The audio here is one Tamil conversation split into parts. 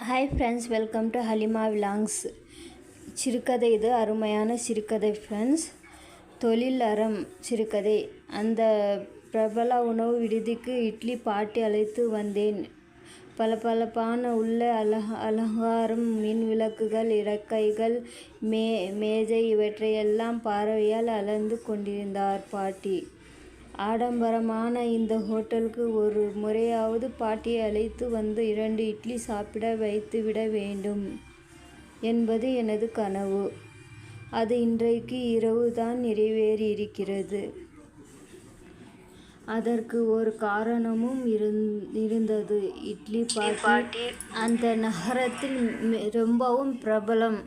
Hi friends, welcome to Halima vlogs. சிறுகதை. இது அருமையான சிறுகதை ஃப்ரெண்ட்ஸ். தொழில் அறம் சிறுகதை. அந்த பிரபல உணவு விடுதிக்கு இட்லி பாட்டி அழைத்து வந்தேன். பளபளப்பான உள்ள அலங்காரம், மின் விளக்குகள், இறக்கைகள், மேஜை இவற்றையெல்லாம் பார்வையால் அளந்து கொண்டிருந்தார் பாட்டி. ஆடம்பரமான இந்த ஹோட்டலுக்கு ஒரு முறையாவது பாட்டியை அழைத்து வந்து 2 இட்லி சாப்பிட வைத்துவிட வேண்டும் என்பது எனது கனவு. அது இன்றைக்கு இரவு தான் நிறைவேறியிருக்கிறது. அதற்கு ஒரு காரணமும் இருந்தது. இட்லி பாட்டி அந்த நகரத்தில் ரொம்பவும் பிரபலம்.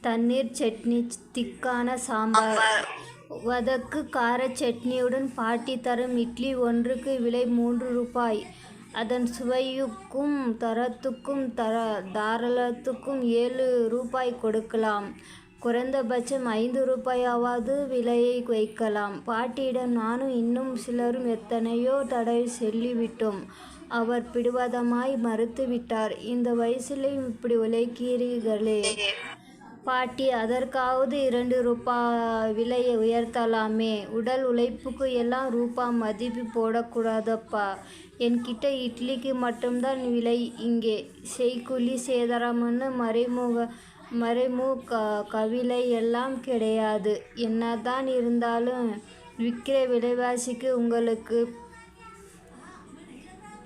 தண்ணீர் சட்னி, திக்கான சாம்பார், வதக்கு கார சட்னியுடன் பாட்டி தரும் இட்லி ஒன்றுக்கு விலை 3 ரூபாய். அதன் சுவையுக்கும் தரத்துக்கும் தாராளத்துக்கும் 7 ரூபாய் கொடுக்கலாம். குறைந்தபட்சம் 5 ரூபாயாவது விலையை வைக்கலாம். பாட்டியிடம் நானும் இன்னும் சிலரும் எத்தனையோ தடவை சொல்லிவிட்டோம். அவர் பிடிவாதமாய் மறுத்துவிட்டார். இந்த வயசுலையும் இப்படி உழைக்கிறீர்களே பாட்டி, அதற்காவது 2 ரூபாய் விலையை உயர்த்தலாமே. உடல் உழைப்புக்கு எல்லாம் ரூபாய் மதிப்பு போடக்கூடாதப்பா. என்கிட்ட இட்லிக்கு மட்டும்தான் விலை இங்கே. செய்கூலி சேதாரம்னு மறைமுக கவிலை எல்லாம் கிடையாது. என்னதான் இருந்தாலும் விற்கிற விலைவாசிக்கு உங்களுக்கு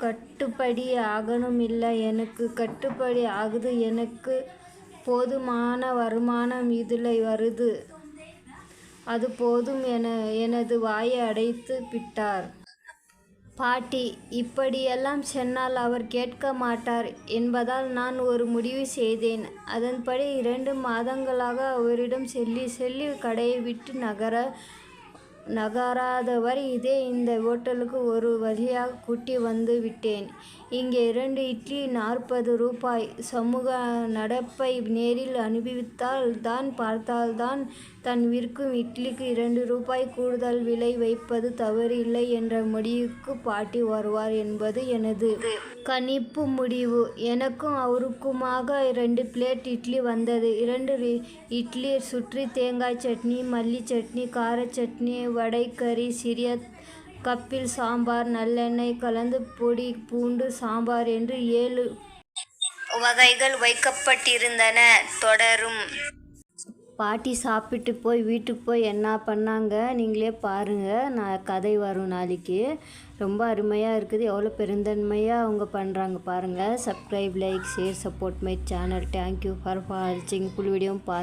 கட்டுப்படி ஆகணும். இல்லை, எனக்கு கட்டுப்படி ஆகுது. எனக்கு போதுமான வருமானம் இதில் வருது. அது போதும் எனது வாயை அடைத்து விட்டார் பாட்டி. இப்படியெல்லாம் சொன்னால் அவர் கேட்க மாட்டார் என்பதால் நான் ஒரு முடிவு செய்தேன். அதன்படி 2 மாதங்களாக அவரிடம் சொல்லி கடையை விட்டு நகராதவர் இந்த ஹோட்டலுக்கு ஒரு வழியாக கூட்டி வந்து விட்டேன். இங்கே 2 இட்லி 40 ரூபாய். சமூக நடப்பை நேரில் பார்த்தால்தான் தான் விற்கும் இட்லிக்கு 2 ரூபாய் கூடுதல் விலை வைப்பது தவறில்லை என்ற முடிவுக்கு பாட்டி வருவார் என்பது எனது கணிப்பு முடிவு. எனக்கும் அவருக்குமாக 2 பிளேட் இட்லி வந்தது. 2 இட்லி சுற்றி தேங்காய் சட்னி, மல்லி சட்னி, கார சட்னி, வடைக்கறி, சிறிய கப்பில் சாம்பார், நல்லெண்ணெய் கலந்து பொடி பூண்டு சாம்பார் என்று 7 வகைகள் வைக்கப்பட்டிருந்தன. தொடரும். பாட்டி சாப்பிட்டு போய் வீட்டுக்கு போய் என்ன பண்ணாங்க நீங்களே பாருங்கள். நான் கதை வரும் நாளைக்கு. ரொம்ப அருமையாக இருக்குது. எவ்வளோ பெருந்தன்மையாக அவங்க பண்ணுறாங்க பாருங்கள். Subscribe, like, share, support my channel. Thank you for வாட்சிங். ஃபுல் வீடியோ பாருங்கள்.